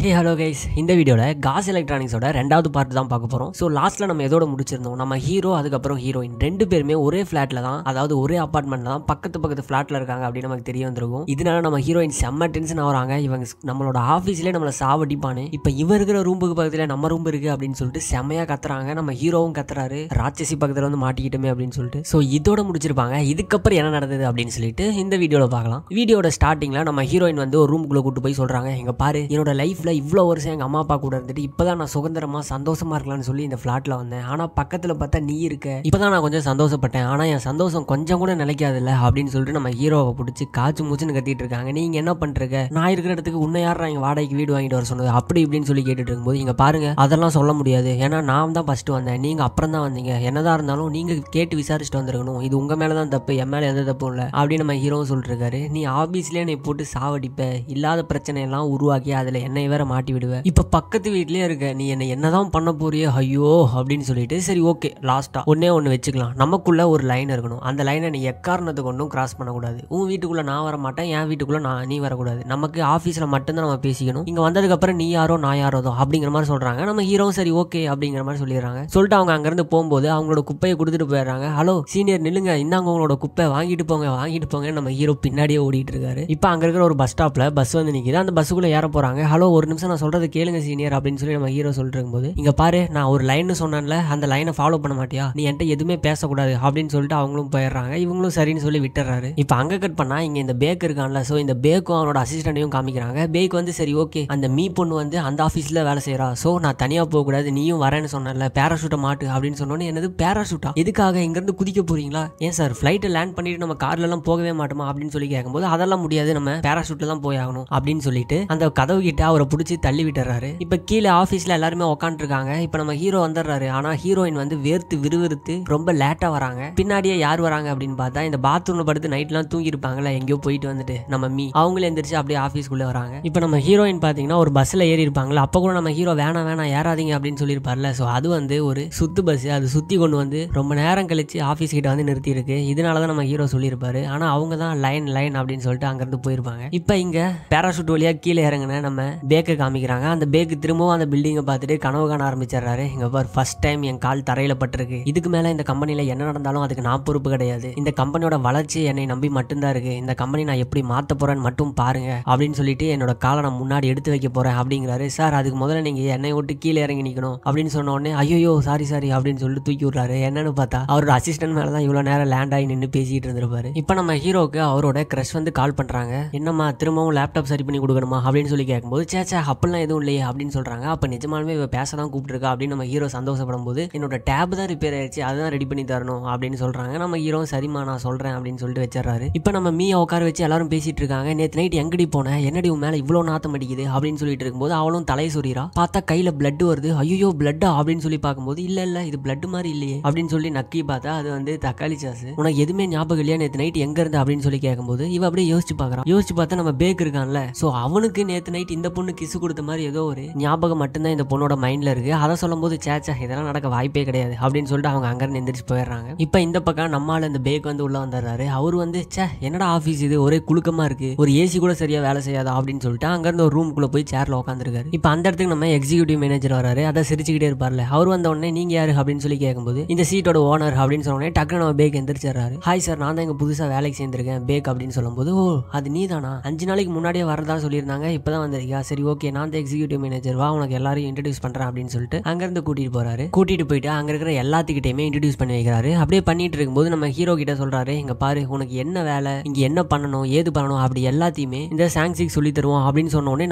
Hey hello guys, இந்த வீடியோவில் cos எலக்ட்ரானிக்ஸோட ரெண்டாவது பார்ட் தான் பார்க்க போகிறோம். ஸோ லாஸ்ட்டில் நம்ம எதோட முடிச்சிருந்தோம், நம்ம ஹீரோ அதுக்கப்புறம் ஹீரோயின் ரெண்டு பேருமே ஒரே ஃப்ளாட்டில் தான், அதாவது ஒரே அப்பார்ட்மெண்ட்டில் தான் பக்கத்து ஃப்ளாட்டில் இருக்காங்க அப்படின்னு நமக்கு தெரிய வந்திருக்கும். இதனால நம்ம ஹீரோயின் செம்ம டென்ஷன் ஆகிறாங்க. இவங்க நம்மளோட ஆஃபீஸ்லேயே நம்மளை சாவடிப்பானு, இப்போ இவ இருக்கிற ரூமுக்கு பக்கத்தில் நம்ம ரூம் இருக்குது அப்படின்னு சொல்லிட்டு செம்மையாக கத்துறாங்க. நம்ம ஹீரோவும் கத்துறாரு, ராட்சசி பக்கத்தில் வந்து மாட்டிக்கிட்டோமே அப்படின்னு சொல்லிட்டு. ஸோ இதோட முடிச்சிருப்பாங்க. இதுக்கப்புறம் என்ன நடந்தது அப்படின்னு சொல்லிட்டு இந்த வீடியோவில் பார்க்கலாம். வீடியோட ஸ்டார்டிங்கில் நம்ம ஹீரோயின் வந்து ஒரு ரூமுக்குள்ளே கூட்டு போய் சொல்கிறாங்க, எங்க பாரு, என்னோட லைஃப்பில் இவ்வளோ வருஷம் எங்கள் அம்மா அப்பா கூட இருந்துட்டு இப்போதான் நான் சுதந்திரமாக சந்தோஷமாக இருக்கலாம்னு சொல்லி இந்த ஃப்ளாட்டில் வந்தேன். ஆனால் பக்கத்தில் பார்த்தா நீ இருக்க, இப்போதான் நான் கொஞ்சம் சந்தோஷப்பட்டேன். ஆனால் என் சந்தோஷம் கொஞ்சம் கூட நிலைக்காதில்ல அப்படின்னு சொல்லிட்டு நம்ம ஹீரோவை பிடிச்சி காய்ச்சி மூச்சுன்னு கத்திட்டு இருக்காங்க. நீங்கள் என்ன பண்ணுறீங்க, நான் இருக்கிற இடத்துக்கு உன்னை யாரா இங்கே வாடகைக்கு வீடு வாங்கிட்டு வர சொன்னது அப்படி இப்படின்னு சொல்லி கேட்டுட்டு இருக்கும்போது, இங்கே பாருங்க, அதெல்லாம் சொல்ல முடியாது. ஏன்னா நான் தான் ஃபஸ்ட்டு வந்தேன், நீங்கள் அப்புறம் தான் வந்தீங்க. என்னதான் இருந்தாலும் நீங்கள் கேட்டு விசாரிச்சுட்டு வந்திருக்கணும். இது உங்கள் மேலே தான் தப்பு, என் மேலே எந்த தப்பும் இல்லை அப்படின்னு நம்ம ஹீரோவும் சொல்லிட்டு இருக்காரு. நீ ஆஃபீஸ்லேயே நீ போட்டு சாவடிப்ப, இல்லாத பிரச்சனையெல்லாம் உருவாக்கி அதில் என்னை வேற மாட்டி விடுவேன். இப்போ பக்கத்து வீட்லயே இருக்க, நீ என்னதான் பண்ண போறியோ ஐயோ அப்படின்னு சொல்லிட்டு, சரி ஓகே லாஸ்டா ஒன்னு வச்சுக்கலாம், நமக்குள்ள ஒரு லைன் இருக்கணும். அந்த லைனை நீ எக்காரணத்தை கொண்டும் கிராஸ் பண்ணக்கூடாது. உன் வீட்டுக்குள்ள நான் வர மாட்டேன், என் வீட்டுக்குள்ள நீ வரக்கூடாது. நமக்கு ஆஃபீஸ்ல மட்டும்தான் நம்ம பேசிக்கணும். இங்க வந்ததுக்கு அப்புறம் நீ யாரோ நான் யாரோ தான் அப்படிங்கிற மாதிரி சொல்றாங்க. நம்ம ஹீரோ சரி ஓகே அப்படிங்கிற மாதிரி சொல்லிடுறாங்க. சொல்லிட்டு அவங்க அங்கிருந்து போகும்போது அவங்களோட குப்பையை கொடுத்துட்டு போயிடுறாங்க. ஹலோ சீனியர் நில்லுங்க, இந்தாங்க உங்களோட குப்பை, வாங்கிட்டு போங்க. நம்ம ஹீரோ பின்னாடியே ஓடிட்டு இருக்காரு. இப்போ அங்க இருக்கிற ஒரு பஸ் ஸ்டாப்ல பஸ் வந்து நிக்குது. அந்த பஸ்ஸுக்குள்ள ஏற போறாங்க. ஹலோ ஒரு நிமிஷம் நான் சொல்றது கேளுங்க சீனியர் அப்படின்னு சொல்லி நம்ம ஹீரோ சொல்லிட்டு இருக்கும்போது, இங்க பாரு, நான் ஒரு லைன் சொன்னேன்ல, அந்த லைனை ஃபாலோ பண்ண மாட்டியா, நீ என்கிட்ட எதுவுமே பேசக்கூடாது அப்படின்னு சொல்லிட்டு அவங்களும் போயிடுறாங்க. இவங்களும் சரின்னு சொல்லி விட்டுறாரு. இப்போ அங்க கட் பண்ணா இங்க இந்த பேக் இருக்கான்ல, ஸோ இந்த பேக்கும் அவனோட அசிஸ்டன்டையும் காமிக்கிறாங்க. பேக் வந்து சரி ஓகே, அந்த மீ பொண்ணு வந்து அந்த ஆஃபீஸ்ல வேலை செய்யறா, ஸோ நான் தனியா போக கூடாது, நீயும் வரேன்னு சொன்னல, பேராஷூட்டை மாட்டு அப்படின்னு சொன்னோன்னே, என்னது பேராஷூட்டா, எதுக்காக இங்கிருந்து குதிக்க போறீங்களா, ஏன் சார் ஃபிளைட்டை லேண்ட் பண்ணிட்டு நம்ம கார்ல எல்லாம் போகவே மாட்டோமா அப்படின்னு சொல்லி கேட்கும்போது, அதெல்லாம் முடியாது, நம்ம பேராஷூட்ல தான் போய் ஆகணும் அப்படின்னு சொல்லிட்டு அந்த கதவு கிட்ட அவரை பிடிச்சி தள்ளி விட்டுறாரு. இப்ப கீழே ஆபீஸ்ல எல்லாருமே உட்காந்துருக்காங்க. இப்ப நம்ம ஹீரோ வந்துடுறாரு. ஆனா ஹீரோயின் வந்து வேர்த்து விறுவிறுத்து ரொம்ப லேட்டா வராங்க. பின்னாடியே யார் வராங்க அப்படின்னு பார்த்தா, இந்த பாத்ரூம்ல படுத்து நைட் எல்லாம் தூங்கி இருப்பாங்கல்ல, எங்கேயோ போயிட்டு வந்துட்டு நம்ம மீ அவங்களே எந்திரிச்சு அப்படியே ஆஃபீஸ்க்குள்ள வராங்க. இப்ப நம்ம ஹீரோயின் பாத்தீங்கன்னா ஒரு பஸ்ல ஏறி இருப்பாங்களா, அப்ப கூட நம்ம ஹீரோ வேணாம் ஏறாதீங்க அப்படின்னு சொல்லியிருப்பார்ல. ஸோ அது வந்து ஒரு சுத்து பஸ், அது சுத்தி கொண்டு வந்து ரொம்ப நேரம் கழிச்சு ஆஃபீஸ் கிட்ட வந்து நிறுத்தி இருக்கு. இதனாலதான் நம்ம ஹீரோ சொல்லியிருப்பாரு. ஆனா அவங்க தான் லைன் அப்படின்னு சொல்லிட்டு அங்கிருந்து போயிருப்பாங்க. இப்ப இங்க பேராஷூட் வழியா கீழே இறங்குன நம்ம பேக்கை காமிக்கிறாங்க. அந்த பேக்கு திரும்பவும் அந்த பில்டிங்கை பார்த்துட்டு கனவு காண ஆரம்பிச்சிடறாரு. இங்க பார், ஃபர்ஸ்ட் டைம் என் கால் தரையில பட்டிருக்கு, இதுக்கு மேல இந்த கம்பெனில என்ன நடந்தாலும் அதுக்கு நான் பொறுப்பு கிடையாது, இந்த கம்பெனியோட வளர்ச்சி என்னை நம்பி மட்டும்தான் இருக்கு, இந்த கம்பெனி நான் எப்படி மாத்த போறேன்னு மட்டும் பாருங்க அப்படின்னு சொல்லிட்டு என்னோட காலை நான் முன்னாடி எடுத்து வைக்க போறேன் அப்படிங்கிறாரு. சார் அதுக்கு முதல்ல நீங்க என்னை விட்டு கீழே இறங்கி நிக்கணும் அப்படின்னு சொன்ன உடனே, ஐயோ சாரி அப்படின்னு சொல்லிட்டு தூக்கி விடுறாரு. என்னன்னு பார்த்தா அவரோட அசிஸ்டன்ட் மேலதான் இவ்வளவு நேரம் லேண்ட் ஆகி நின்று பேசிட்டு இருந்திருப்பாரு. இப்ப நம்ம ஹீரோக்கு அவரோட கிரஷ் வந்து கால் பண்றாங்க. என்னம்மா திரும்பவும் லேப்டாப் சரி பண்ணி கொடுக்கணுமா அப்படின்னு சொல்லி கேட்கும்போது, சேச்சா அப்படிலாம் எதுவும் இல்லையே அப்படின்னு சொல்றாங்க. அப்ப நிஜமாலுமே இவ பேச தான் கூப்பிட்டுருக்கா அப்படின்னு நம்ம ஹீரோ சந்தோஷப்படும் போது, என்னோட டேப் தான் ரிப்பேர் ஆயிடுச்சு, அதுதான் ரெடி பண்ணி தரணும் அப்படின்னு சொல்றாங்க. நம்ம ஹீரோ சரிமா நான் சொல்றேன் அப்படின்னு சொல்லிட்டு வச்சிடறாரு. இப்ப நம்ம மீ உட்கார வச்சு எல்லாரும் பேசிட்டு இருக்காங்க. நேற்று நைட் எங்கடி போன, என்னடி உன் மேல இவ்வளவு நாத்தம் அடிக்குது அப்படின்னு சொல்லிட்டு இருக்கும்போது அவளும் தலையை சொறிறா. பார்த்தா கையில பிளட் வருது. ஐயோ பிளட்டா அப்படின்னு சொல்லி பார்க்கும்போது, இல்ல இது பிளட் மாதிரி இல்லையே அப்படின்னு சொல்லி நக்கி பார்த்தா அது வந்து தக்காளி சாஸ். உனக்கு எதுவுமே ஞாபகம் இல்லையா நேற்று நைட் எங்க இருந்து அப்படின்னு சொல்லி கேட்கும்போது, இவ அப்படியே யோசிச்சு பாக்குறான். யோசிச்சு பார்த்தா நம்ம பேக் இருக்கான்ல, சோ அவனுக்கு நேற்று நைட் இந்த பொண்ணு கிசு கொடுத்த மாதிரி ஏதோ ஒரு ஞாபகம் மட்டும்தான் இந்த பொண்ணோட மைண்ட்ல இருக்கு. அதை சொல்லும் போது, சேச்சா இதெல்லாம் நடக்க வாய்ப்பே கிடையாது அப்படின்னு சொல்லிட்டு அவங்க அங்கிருந்து எந்திரிச்சு போயிடுறாங்க. இப்ப இந்த பக்கம் நம்மால இந்த பேக் வந்து உள்ள வந்துடுறாரு. அவரு வந்து, சே என்னடா ஆபீஸ் இது, ஒரே குலுக்கமா இருக்கு, ஒரு ஏசி கூட சரியா வேலை செய்யாதா அப்படின்னு சொல்லிட்டு அங்கிருந்து ஒரு ரூம்குள்ள போய் சேர்ல உட்காந்துருக்காரு. இப்ப அந்த இடத்துக்கு நம்ம எக்ஸிக்யூட்டிவ் மேனேஜர் வராரு. அதை சிரிச்சுக்கிட்டே இருப்பார்ல. அவர் வந்த உடனே, நீங்க யாரு அப்படின்னு சொல்லி கேட்கும்போது, இந்த சீட்டோட ஓனர் அப்படின்னு சொன்ன உடனே டக்குனு நம்ம பேக் எந்திரிச்சாரு. ஹாய் சார், நான் தான் இங்க புதுசா வேலைக்கு சேர்ந்திருக்கேன் பேக் அப்படின்னு சொல்லும்போது, ஓ அது நீ தானா, 5 நாளைக்கு முன்னாடியே வரதா சொல்லியிருந்தாங்க, இப்பதான் வந்திருக்கியா, சரி ஓகே நான் தான் எக்ஸிக்யூட்டிவ் மேனேஜர், வா உனக்கு எல்லாரையும் இன்ட்ரடியூஸ் பண்றேன் அப்படின்னு சொல்லிட்டு அங்கிருந்து கூட்டிட்டு போறாரு. கூட்டிட்டு போயிட்டு அங்க இருக்கிற எல்லாத்துக்கிட்டையுமே இன்ட்ரடியூஸ் பண்ணி வைக்கிறாரு. அப்படியே பண்ணிட்டு இருக்கும்போது நம்ம ஹீரோ கிட்ட சொல்றாரு, இங்க பாரு உனக்கு என்ன வேலை, இங்க என்ன பண்ணணும் ஏது பண்ணணும் அப்படி எல்லாத்தையுமே இந்த சாங்ஸிக்கு சொல்லி தருவோம் அப்படின்னு சொன்ன உடனே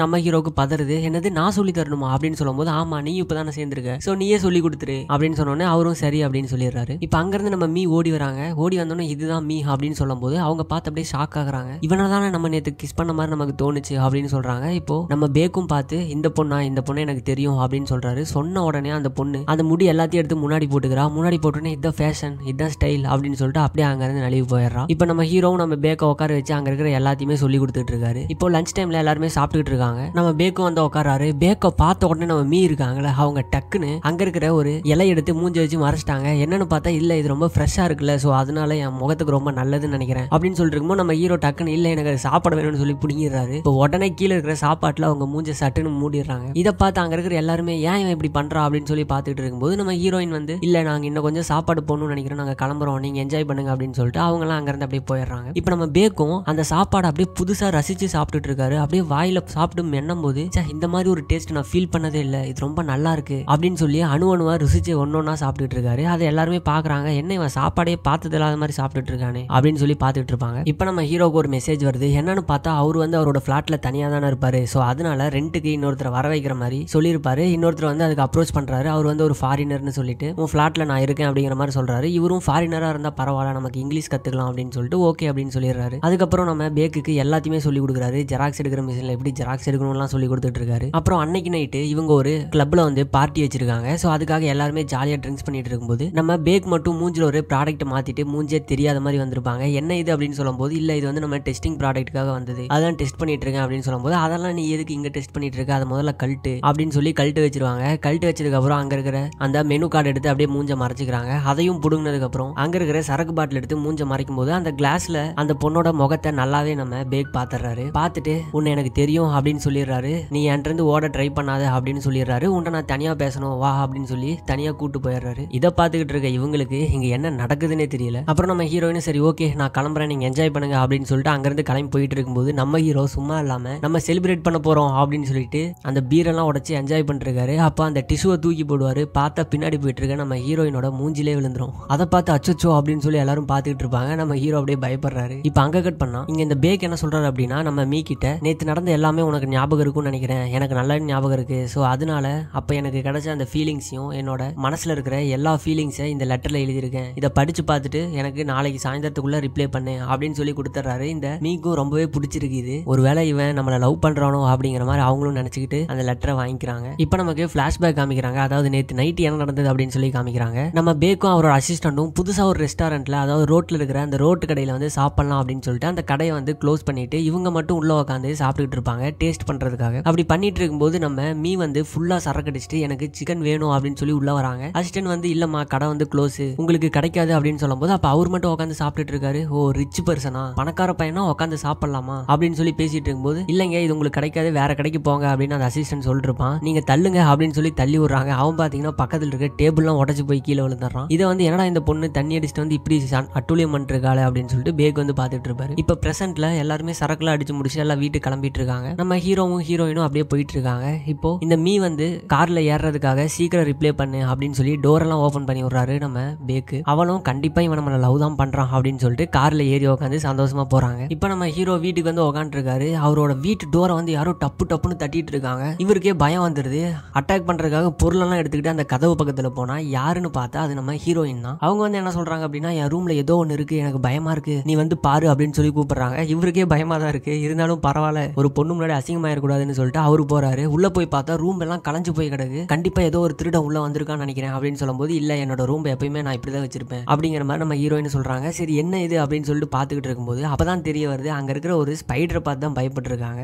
நம்ம ஹீரோக்கு பதறுது. என்னது நான் சொல்லி தரணுமா அப்படின்னு சொல்லும்போது, ஆமா நீ இப்பதானே சேர்ந்திருக்க, சோ நீயே சொல்லி கொடுத்துரு அப்படின்னு சொன்ன உடனே அவரும் சரி அப்படின்னு சொல்லிடுறாரு. இப்ப அங்கிருந்து நம்ம மீ ஓடி வராங்க. ஓடி வந்தோடனே இதுதான் மீ அப்படின்னு சொல்லும் போது அவங்க பார்த்து அப்படியே ஷாக் ஆகுறாங்க. இவனதானே நம்ம நேற்று கிஸ் பண்ண மாதிரி நமக்கு தோணுச்சு அப்படின்னு சொல்றாங்க. இப்போ நம்ம பேக்கும் பார்த்து, இந்த பொண்ணு எனக்கு தெரியும் அப்படின்னு சொல்றாரு. சொன்ன உடனே அந்த பொண்ணு அந்த முடி எல்லாத்தையும் எடுத்து முன்னாடி போட்டுக்கிறா. முன்னாடி போட்டோன்னே இதான் ஃபேஷன், இதான் ஸ்டைல் அப்படின்னு சொல்லிட்டு அப்படியே அங்க இருந்து நழுவி போயிடுறா. இப்போ நம்ம ஹீரோவும் நம்ம பேக்கை உட்கார வச்சு அங்க இருக்கிற எல்லாத்தையுமே சொல்லி கொடுத்துட்டு இருக்காரு. இப்போ லஞ்ச் டைம்ல எல்லாருமே சாப்பிட்டுட்டு இருக்காங்க. நம்ம பேக்கும் வந்து உட்காராரு. பேக்கை பார்த்த உடனே நம்ம மீ இருக்காங்களே, அவங்க டக்குன்னு அங்க இருக்கிற ஒரு இலை எடுத்து மூஞ்சி வச்சு மறைச்சிட்டாங்க. என்னன்னு பார்த்தா, இல்ல இது ரொம்ப ஃப்ரெஷ்ஷா இருக்குல்ல, சோ அதனால என் முகத்துக்கு ரொம்ப நல்லதுன்னு நினைக்கிறேன் அப்படின்னு சொல்லிட்டு இருக்கும்போது நம்ம ஹீரோ டக்குன்னு, இல்ல எனக்கு சாப்பாடு வேணும்னு சொல்லி புடிங்கிறாரு. இப்போ உடனே கீழே இருக்கிற சாப்பாட்டுல அவங்க மூஞ்ச சட்டுன்னு மூடிடுறாங்க. இதை பார்த்து அங்க இருக்கிற எல்லாருமே ஏன் இவன் இப்படி பண்றா அப்படின்னு சொல்லி பார்த்துட்டு இருக்கும்போது நம்ம ஹீரோயின் வந்து இல்ல நாங்க இன்னும் கொஞ்சம் சாப்பாடு போகணும்னு நினைக்கிறோம், நாங்க கிளம்புறோம், நீங்க என்ஜாய் பண்ணுங்க அப்படின்னு சொல்லிட்டு அவங்க எல்லாம் அங்கிருந்து அப்படியே போயிடுறாங்க. இப்போ நம்ம பேக்கும் அந்த சாப்பாடு அப்படியே புதுசா ரசிச்சு சாப்பிட்டுட்டு இருக்காரு. அப்படியே வாயில சாப்பிட்டு மென்னும் போது இந்த மாதிரி ஒரு டேஸ்ட் நான் ஃபீல் பண்ணதே இல்லை, இது ரொம்ப நல்லா இருக்கு அப்படின்னு சொல்லி அணுவா ருசிச்சு ஒன்னொன்னா சாப்பிட்டுட்டு இருக்காரு. அதை எல்லாருமே பாக்குறாங்க, என்ன இவன் சாப்பாடே பார்த்தது இல்லாத மாதிரி சாப்பிட்டுட்டு இருக்கானே அப்படின்னு சொல்லி பார்த்துட்டு இருப்பாங்க. இப்போ நம்ம ஹீரோக்கு ஒரு மெசேஜ் வருது. என்னன்னு பார்த்தா அவர் வந்து அவரோட பிளாட்ல தனியா தானே இருப்பாரு. ஸோ அதனால ரெண்டுக்கு இன்னொருத்தரை வர வைக்கிற மாதிரி சொல்லியிருப்பாரு. இன்னொருத்தர் வந்து அதுக்கு அப்ரோச் பண்றாரு. அவர் வந்து ஒரு ஃபாரினர்னு சொல்லிட்டு உன் பிளாட்ல நான் இருக்கேன் அப்படிங்கிற மாதிரி சொல்றாரு. இவரும் ஃபாரினரா இருந்தா பரவாயில்ல, நமக்கு இங்கிலீஷ் கத்துக்கலாம் அப்படின்னு சொல்லிட்டு ஓகே அப்படின்னு சொல்லிடுறாரு. அதுக்கப்புறம் நம்ம பேக்குக்கு எல்லாத்தையுமே சொல்லி கொடுக்குறாரு. ஜெராக்ஸ் எடுக்கிற மிஷின்ல எப்படி ஜெராக்ஸ் எடுக்கணும்லாம் சொல்லி கொடுத்துட்டு இருக்காரு. அப்புறம் அன்னைக்கு நைட்டு இவங்க ஒரு கிளப்ல வந்து பார்ட்டி வச்சிருக்காங்க. ஸோ அதுக்காக எல்லாருமே ஜாலியா ட்ரிங்க்ஸ் பண்ணிட்டு இருக்கும்போது நம்ம பேக் மட்டும் மூஞ்சில ஒரு ப்ராடக்ட் மாத்திட்டு மூஞ்சே தெரியாத மாதிரி வந்திருப்பாங்க. என்ன இது அப்படின்னு சொல்லும்போது இல்ல இது வந்து நம்ம டெஸ்டிங் ப்ராடக்ட்டுக்காக வந்தது, அதான் டெஸ்ட் பண்ணிட்டு இருக்கேன் அப்படின்னு சொல்லும்போது அதெல்லாம் நீ எதுக்கு இங்க டெஸ்ட் பண்ணிட்டு இருக்க, அதை முதல்ல கழட்டு அப்படின்னு சொல்லி கழட்டு வச்சிருவாங்க. கழட்டு வச்சதுக்கு அப்புறம் அங்க இருக்கிற அந்த மெனு கார்டு எடுத்து அப்படியே மூஞ்ச மறைச்சிக்கிறாங்க. அதையும் புடுங்கினதுக்கு அப்புறம் அங்க இருக்கிற சரக்கு பாட்டில் எடுத்து மூஞ்ச மறைக்கும் போது அந்த கிளாஸ்ல அந்த பொண்ணோட முகத்தை நல்லாவே நம்ம பேக் பாத்துறாரு. பார்த்துட்டு உன்னை எனக்கு தெரியும் அப்படின்னு சொல்லிடுறாரு. நீ என்கிட்ட இருந்து ஓட ட்ரை பண்ணாத அப்படின்னு சொல்லிடுறாரு. உன்னை நான் தனியா பேசணும் வா அப்படின்னு சொல்லி தனியா கூட்டு போயிடுறாரு. இதை பார்த்துக்கிட்டு இருக்க இவங்களுக்கு இங்க என்ன நடக்குதுன்னே தெரியல. அப்புறம் நம்ம ஹீரோயின் சரி ஓகே நான் கிளம்புறேன், நீங்க என்ஜாய் பண்ணுங்க அப்படின்னு சொல்லிட்டு அங்கிருந்து கிளம்பி போயிட்டு இருக்கும்போது நம்ம ஹீரோ சும்மா இல்லாம நம்ம செலிப்ரேட் பண்ண போறோம் அப்படின்னு சொல்லிட்டு அந்த பீரெல்லாம் உடைச்சு என்ஜாய் பண்ணிருக்காரு. அப்போ அந்த டிஷ்யூவை தூக்கி போடுவாரு. பார்த்தா பின்னாடி போயிட்டு இருக்க நம்ம ஹீரோயினோட மூஞ்சிலே விழுந்துரும். அதை பார்த்து அச்சோ அப்படின்னு சொல்லி எல்லாரும் பார்த்துக்கிட்டு இருப்பாங்க. நம்ம ஹீரோ அப்படியே பயப்படுறாரு. இப்போ அங்க கட் பண்ணா இங்க இந்த பேக் என்ன சொல்றாரு அப்படின்னா நம்ம மீ கிட்ட நேற்று நடந்த எல்லாமே உனக்கு ஞாபகம் இருக்கும்னு நினைக்கிறேன், எனக்கு நல்லா ஞாபகம் இருக்கு. ஸோ அதனால அப்போ எனக்கு கிடைச்ச அந்த ஃபீலிங்ஸையும் என்னோட மனசுல இருக்கிற எல்லா ஃபீலிங்ஸை இந்த லெட்டர்ல எழுதியிருக்கேன், இதை படிச்சு பார்த்துட்டு எனக்கு நாளைக்கு சாயந்தரத்துக்குள்ள ரிப்ளை பண்ணு அப்படின்னு சொல்லி கொடுத்துறாரு. இந்த மீக்கும் ரொம்பவே பிடிச்சிருக்கு. ஒருவேளை இவன் நம்மளை லவ் பண்றானோ அப்படிங்கிற மாதிரி அவங்களும் நினைச்சுக்கிட்டு அந்த லெட்டரை வாங்கிக்கிறாங்க. இப்போ நமக்கு பிளாஷ்பேக் காமிக்கிறாங்க. அதாவது நேற்று நைட் என்ன நடந்தது அப்படின்னு சொல்லி காமிக்கிறாங்க. நம்ம பேக்கும் அவரோட அசிஸ்டன்ட்டும் புதுசா ஒரு ரெஸ்டாரண்ட்ல அதாவது ரோட்ல இருக்கிற அந்த ரோட்டு கடையில வந்து சாப்பிடலாம் அப்படின்னு சொல்லிட்டு அந்த கடையை வந்து க்ளோஸ் பண்ணிட்டு இவங்க மட்டும் உள்ள உட்காந்து சாப்பிட்டுட்டு இருப்பாங்க டேஸ்ட் பண்றதுக்காக. அப்படி பண்ணிட்டு இருக்கும்போது நம்ம மீ வந்து ஃபுல்லா சரக்கு அடிச்சுட்டு எனக்கு சிக்கன் வேணும் அப்படின்னு சொல்லி உள்ள வராங்க. அசிஸ்டன்ட் வந்து இல்லம்மா கடை வந்து க்ளோஸ், உங்களுக்கு கிடைக்காது அப்படின்னு சொல்லும்போது அப்ப அவர் மட்டும் உட்காந்து சாப்பிட்டுட்டு இருக்காரு. ஓ ரிச் பர்சனா, பணக்கார பையனா உட்காந்து சாப்பிடலாமா அப்படின்னு சொல்லி பேசிட்டு இருக்கும்போது இல்லைங்க இது உங்களுக்கு கிடைக்காது, வேற கடைக்கு போங்க அப்படின்னு அந்த அசிஸ்டன்ட் சொல்லிட்டு இருப்பான். நீங்க தள்ளுங்க அப்படின்னு சொல்லி தள்ளி விடுறாங்க. அவன் பாத்தீங்கன்னா பக்கத்துல இருக்க டேபிள்லாம் உடச்சு போய் கீழே விழுந்துறான். இதை வந்து என்னடா இந்த பொண்ணு தண்ணி அடிச்சுட்டு வந்து இப்படி அட்டூழியம் பண்ணிருக்காளே அப்படின்னு சொல்லிட்டு பேக் வந்து பாத்துட்டு இருப்பாரு. இப்ப பிரசன்ட்ல எல்லாருமே சரக்குலாம் அடிச்சு முடிச்சு எல்லாம் வீட்டுக்கு கிளம்பிட்டு இருக்காங்க. நம்ம ஹீரோவும் ஹீரோயினும் அப்படியே போயிட்டு இருக்காங்க. இப்போ இந்த மீ வந்து கார்ல ஏறதுக்காக சீக்கிரம் ரிப்ளை பண்ணு அப்படின்னு சொல்லி டோர் எல்லாம் ஓபன் பண்ணி விடுறாரு நம்ம பேக்கு. அவளும் கண்டிப்பா இவன் நம்மள லவ் தான் பண்றான் அப்படின்னு சொல்லிட்டு கார்ல ஏறி உட்காந்து சந்தோஷமா போறாங்க. இப்போ நம்ம ஹீரோ வீட்டுக்கு வந்து உட்காந்து இருக்காரு. அவரோட வீட்டு டோரை வந்து யாரோ டப்புன்னு தட்டிட்டு இருக்காங்க. இவருக்கே பயம் வந்துருது. அட்டாக் பண்றதுக்காக பொருளெல்லாம் எடுத்துக்கிட்டு அந்த கதவு பக்கத்துல போனா யாருன்னு பார்த்தா அது நம்ம ஹீரோயின் தான். அவங்க வந்து என்ன சொல்றாங்க அப்படின்னா என் ரூம்ல ஏதோ ஒன்று இருக்கு, எனக்கு பயமா இருக்கு, நீ வந்து பாரு அப்படின்னு சொல்லி கூப்பிடுறாங்க. இவருக்கே பயமா தான் இருக்கு. இருந்தாலும் பரவாயில்ல, ஒரு பொண்ணு முன்னாடி அசிங்கமாயிடக்கூடாதுன்னு சொல்லிட்டு அவரு போறாரு. உள்ள போய் பார்த்தா ரூம் எல்லாம் கலைஞ்சு போய் கிடக்கு. கண்டிப்பா ஏதோ ஒரு திருடன் உள்ள வந்திருக்கான்னு நினைக்கிறேன் அப்படின்னு சொல்லும்போது இல்ல என்னோட ரூம் எப்பயுமே நான் இப்படிதான் வச்சிருப்பேன் அப்படிங்கிற மாதிரி நம்ம ஹீரோயின் சொல்றாங்க. சரி என்ன இது அப்படின்னு சொல்லிட்டு பாத்துக்கிட்டு இருக்கும்போது அப்பதான் தெரிய வருது அங்க இருக்கிற ஒரு ஸ்பைடரை பார்த்து தான் பயப்பட்டு இருக்காங்க.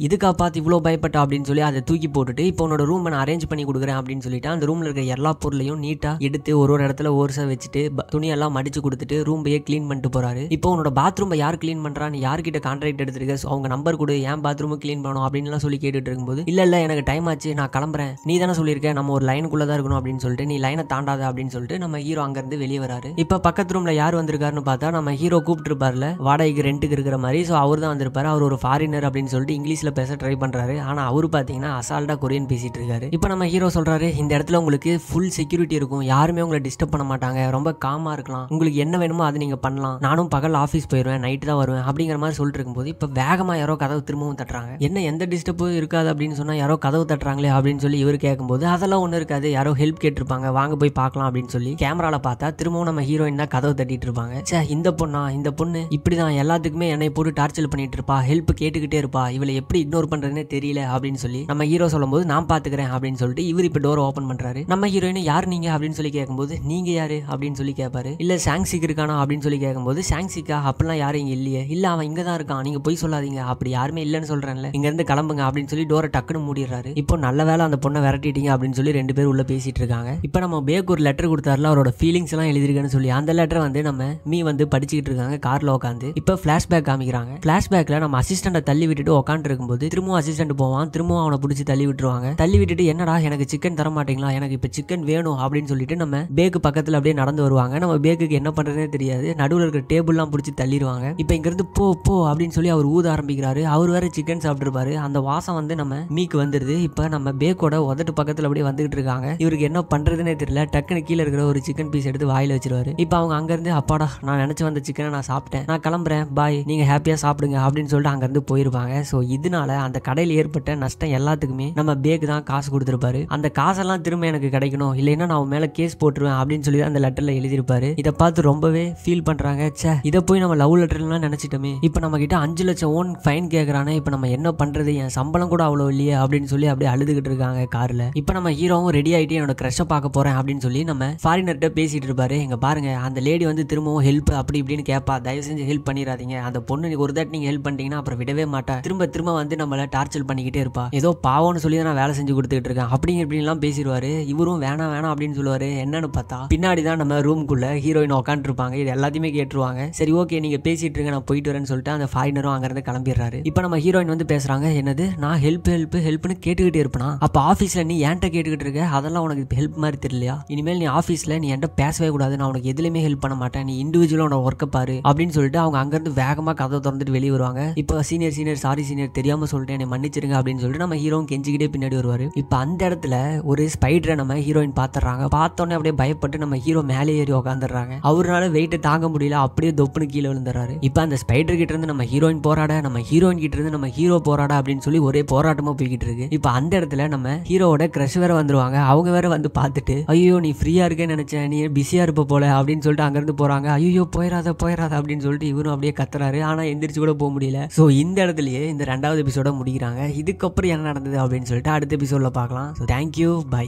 இதுக்கா பார்த்து இவ்வளவு பயப்பட்டா அப்படின்னு சொல்லி அதை தூக்கி போட்டுட்டு இப்போ உன்னோட ரூம் நான் அரேஞ்ச் பண்ணி கொடுக்குறேன் அப்படின்னு சொல்லிட்டு அந்த ரூம்ல இருக்கிற எல்லா பொருளையும் நீட்டா எடுத்து ஒரு இடத்துல ஓர்ஸா வச்சுட்டு துணியெல்லாம் மடிச்சு கொடுத்துட்டு ரூம்பையே கிளீன் பண்ணிட்டு போறாரு. இப்போ உன்னோட பாத்ரூம் யார் கிளீன் பண்றான்னு யார்கிட்ட கான்ட்ராக்ட் எடுத்திருக்க, அவங்க நம்பர் கொடு, ஏன் பாத்ரூம் கிளீன் பண்ணணும் அப்படின்னு சொல்லி கேட்டுட்டு இருக்கும்போது இல்ல எனக்கு டைம் ஆச்சு நான் கிளம்புறேன், நீ தானே சொல்லியிருக்க நம்ம ஒரு லைனுக்குள்ளதான் இருக்கணும் அப்படின்னு சொல்லிட்டு நீ லைனை தாண்டாத அப்படின்னு சொல்லிட்டு நம்ம ஹீரோ அங்க இருந்து வெளியே வராரு. இப்ப பக்கத்து ரூம்ல யார் வந்திருக்காருன்னு பார்த்தா நம்ம ஹீரோ கூப்பிட்டு இருப்பார்ல வாடகைக்கு ரெண்டுக்கு இருக்கிற மாதிரி. ஸோ அவர் தான் வந்திருப்பாரு. அவர் ஒரு ஃபாரினர் அப்படின்னு சொல்லிட்டு இங்கிலீஷ்ல பேச ட்ரை பண்றாரு. ஆனா அவரு பாத்தீங்கன்னா அசால்ட்டா கொரியன் பேசிட்டு இருக்காரு. இப்போ நம்ம ஹீரோ சொல்றாரு இந்த இடத்துல உங்களுக்கு ஃபுல் செக்யூரிட்டி இருக்கும், யாருமே உங்களை டிஸ்டர்ப் பண்ண மாட்டாங்க, ரொம்ப காமா இருக்கலாம், உங்களுக்கு என்ன வேணுமோ அது நீங்க பண்ணலாம், நானும் பகல் ஆஃபீஸ் போயிடுவேன் நைட்டு தான் வருவேன் அப்படிங்கிற மாதிரி சொல்லிட்டு இருக்கும்போது இப்போ வேகமா யாரோ கதவு திரும்பவும் தட்டுறாங்க. என்ன எந்த டிஸ்டர்பும் இருக்காது அப்படின்னு சொன்னா யாரோ கதவு தட்டுறாங்களே அப்படின்னு சொல்லி இவர் கேட்கும்போது அதெல்லாம் ஒன்றும் இருக்காது, யாரோ ஹெல்ப் கேட்டிருப்பாங்க, வாங்க போய் பார்க்கலாம் அப்படின்னு சொல்லி கேமரால பார்த்தா திரும்பவும் நம்ம ஹீரோயின் தான் கதவு தட்டிட்டு இருப்பாங்க. இந்த பொண்ணு இப்படிதான் எல்லாத்துக்குமே என்னை போட்டு டார்ச்சர் பண்ணிட்டு இருப்பா, ஹெல்ப் கேட்டுக்கிட்டே இருப்பா, இவளை எப்படி இக்னோர் பண்றதுன்னே தெரியல அப்படின்னு சொல்லி நம்ம ஹீரோ சொல்லும்போது நான் பாத்துக்கிறேன் அப்படின்னு சொல்லிட்டு இவர் இப்ப டோர் ஓபன் பண்றாரு. நம்ம ஹீரோயின் யார் நீங்க அப்படின்னு சொல்லி கேட்கும்போது நீங்க யாரு அப்படின்னு சொல்லி கேட்பாரு. இல்ல சாங்சிக் இருக்கானா அப்படின்னு சொல்லி கேட்கும்போது சாங்சிக்கா அப்படிலாம் யாரும் இங்க இல்லையே, இல்ல அவன் இங்க தான் இருக்கான், நீங்க போய் சொல்லாதீங்க, அப்படி யாருமே இல்லன்னு சொல்றேன்ல, இங்க இருந்து கிளம்புங்க அப்படின்னு சொல்லி டோரை டக்குன்னு மூடிடுறாரு. இப்போ நல்ல வேலை அந்த பொண்ணை விரட்டிட்டீங்க அப்படின்னு சொல்லி ரெண்டு பேரும் உள்ள பேசிட்டு இருக்காங்க. இப்போ நம்ம பேக் ஒரு லெட்டர் கொடுத்தாருல அவரோட ஃபீலிங்ஸ் எல்லாம் எழுதிருக்கேன்னு சொல்லி அந்த லெட்டரை வந்து நம்ம மீ வந்து படிச்சுக்கிட்டு இருக்காங்க கார்ல உட்காந்து. இப்போ பிளாஷ்பேக் காமிக்கிறாங்க. பிளாஷ்பேக்ல நம்ம அசிஸ்டன்ட தள்ளி விட்டுட்டு உட்காந்து இருக்கும்போது திரும்ப அசிஸ்டன்ட் போவான், திரும்பவும் அவனை பிடிச்சி தள்ளி விட்டுருவாங்க. தள்ளி விட்டுட்டு என்னடா எனக்கு சிக்கன் தர மாட்டீங்களா, எனக்கு இப்ப சிக்கன் வேணும் அப்படின்னு சொல்லிட்டு நம்ம பேக்கு பக்கத்துல அப்படியே நடந்து வருவாங்க. நம்ம பேக்குக்கு என்ன பண்றதுனே தெரியாது, நடுவில் இருக்கிற டேபிள்லாம் பிடிச்சி தள்ளிடுவாங்க. இப்ப இங்க இருந்து போ போ அப்படின்னு சொல்லி அவர் ஊத ஆரம்பிக்கிறாரு. அவர் வேற சிக்கன் சாப்பிட்டுருப்பாரு, அந்த வாசம் வந்து நம்ம மீக்கு வந்துருது. இப்ப நம்ம பேக்கோட உதட்டு பக்கத்துல அப்படியே வந்துகிட்டு இருக்காங்க. இவருக்கு என்ன பண்றதுனே தெரியல, டக்குன்னு கீழே இருக்கிற ஒரு சிக்கன் பீஸ் எடுத்து வாயில வச்சிருவாரு. இப்ப அவங்க அங்க இருந்து அப்பாடா நான் நினைச்சு வந்த சிக்கனை நான் சாப்பிட்டேன், நான் கிளம்புறேன், பாய், நீங்க ஹாப்பியா சாப்பிடுங்க அப்படின்னு சொல்லிட்டு அங்க இருந்து போயிருப்பாங்க. சோ இதனால அந்த கடையில் ஏற்பட்ட நஷ்டம் எல்லாத்துக்குமே நம்ம பேக்கு தான் காசு கொடுத்திருப்பாரு. அந்த காசெல்லாம் திரும்ப எனக்கு கிடைக்கணும், இல்லைன்னா நான் உன் மேல கேஸ் போட்டுருவேன் அப்படின்னு சொல்லி அந்த லெட்டர்ல எழுதியிருப்பாரு. இதை பார்த்து ரொம்பவே ஃபீல் பண்றாங்க. சே, இதை போய் நம்ம லவ் லெட்டர்லாம் நினைச்சிட்டோமே, இப்ப நம்ம கிட்ட 5 லட்சம் ஓன் ஃபைன் கேட்கறானே, இப்ப நம்ம என்ன பண்றது, என் சம்பளம் கூட அவ்வளவு இல்லையே அப்படின்னு சொல்லி அப்படியே அழுதுகிட்டு இருக்காங்க கார்ல. இப்ப நம்ம ஹீரோவும் ரெடி ஆயிட்டு என்னோட கிரஷை பார்க்க போறேன் அப்படின்னு சொல்லி நம்ம ஃபாரினர்கிட்ட பேசிட்டு இருப்பாரு. எங்க பாருங்க அந்த லேடி வந்து திரும்பவும் ஹெல்ப் அப்படி இப்படின்னு கேட்பா, தயவு செஞ்சு ஹெல்ப் பண்ணிடாதீங்க, அந்த பொண்ணு ஒரு தாட்டி நீங்க ஹெல்ப் பண்ணிட்டீங்கன்னா அப்புறம் விடவே மாட்டா, திரும்ப திரும்ப வந்து நம்மள டார்ச்சர் பண்ணிக்கிட்டே இருப்பா, ஏதோ பாவம்னு சொல்லி நான் வேலை செஞ்சு கொடுத்துட்டு இருக்கேன் அப்படிங்க இப்படின்லாம் பேசிடுவாரு. இவரும் வேணாம் வேணாம் அப்படின்னு சொல்லுவாரு. என்னன்னு பார்த்தா பின்னாடி தான் நம்ம ரூம்குள்ள ஹீரோயின் உட்காந்து இருப்பாங்க. இது எல்லாத்தையுமே கேட்டுருவாங்க. சரி ஓகே நீங்க பேசிட்டு இருங்க, நான் போயிட்டு வரேன்னு சொல்லிட்டு அந்த ஃபாரினரும் அங்க இருந்து கிளம்பிடுறாரு. இப்ப நம்ம ஹீரோயின் வந்து பேசுறாங்க, என்னது நான் ஹெல்ப் ஹெல்ப் ஹெல்ப்னு கேட்டுக்கிட்டே இருப்பேனா, அப்ப ஆபீஸ்ல நீ என்கிட்ட கேட்டுக்கிட்டு இருக்க, அதெல்லாம் உனக்கு ஹெல்ப் மாதிரி தெரியலையா, இனிமேல் நீ ஆபீஸ்ல நீ என்கிட்ட பேசவே கூடாது, நான் உனக்கு எதுலையுமே ஹெல்ப் பண்ண மாட்டேன், நீ இண்டிவிஜுவலா உனக்கு ஒர்க்கை பாரு அப்படின்னு சொல்லிட்டு அவங்க அங்க இருந்து வேகமா கதை திறந்துட்டு வெளியே வருவாங்க. இப்ப சீனியர் சாரி சீனியர் தெரியாம சொல்லிட்டு என்னை மன்னிச்சிருங்க அப்படின்னு சொல்லிட்டு நம்ம ஹீரோவும் கெஞ்சிக்கிட்டே பின்னாடி வருவாரு. இப்ப அந்த இடத்துல ஒரு ஸ்பைடரை நம்ம ஹீரோயின் பாத்துறாங்க. பார்த்தோன்னே அப்படியே பயப்பட்டு நம்ம ஹீரோ மேலே ஏறி உட்காந்துறாங்க. அவரால் வெயிட்டை தாங்க முடியல, அப்படியே தொப்புன்னு கீழே விழுந்துறாரு. இப்ப அந்த ஸ்பைடர் கிட்ட இருந்து நம்ம ஹீரோயின் போராட, நம்ம ஹீரோயின் கிட்ட இருந்து நம்ம ஹீரோ போராட அப்படின்னு சொல்லி ஒரே போராட்டமா போய்கிட்டு இருக்கு. இப்ப அந்த இடத்துல நம்ம ஹீரோவோட கிரஷ் வேற வந்துருவாங்க. அவங்க வேற வந்து பார்த்துட்டு ஐயோ நீ ஃப்ரீயா இருக்கேன்னு நினைச்சேன், நீ பிஸியா இருப்ப போல அப்படின்னு சொல்லிட்டு அங்க இருந்து போறாங்க. ஐயோ போயிடாத போயிடாத அப்படின்னு சொல்லிட்டு இவரும் அப்படியே கத்துறாரு. ஆனா எந்திரிச்சு கூட போக முடியல. சோ இந்த இடத்துலயே இந்த 2வது எபிசோட முடிக்கிறாங்க. இதுக்கப்புறம் என்ன நடந்தது அப்படின்னு சொல்லிட்டு அடுத்த எபிசோட்ல பார்க்கலாம். So thank you, by.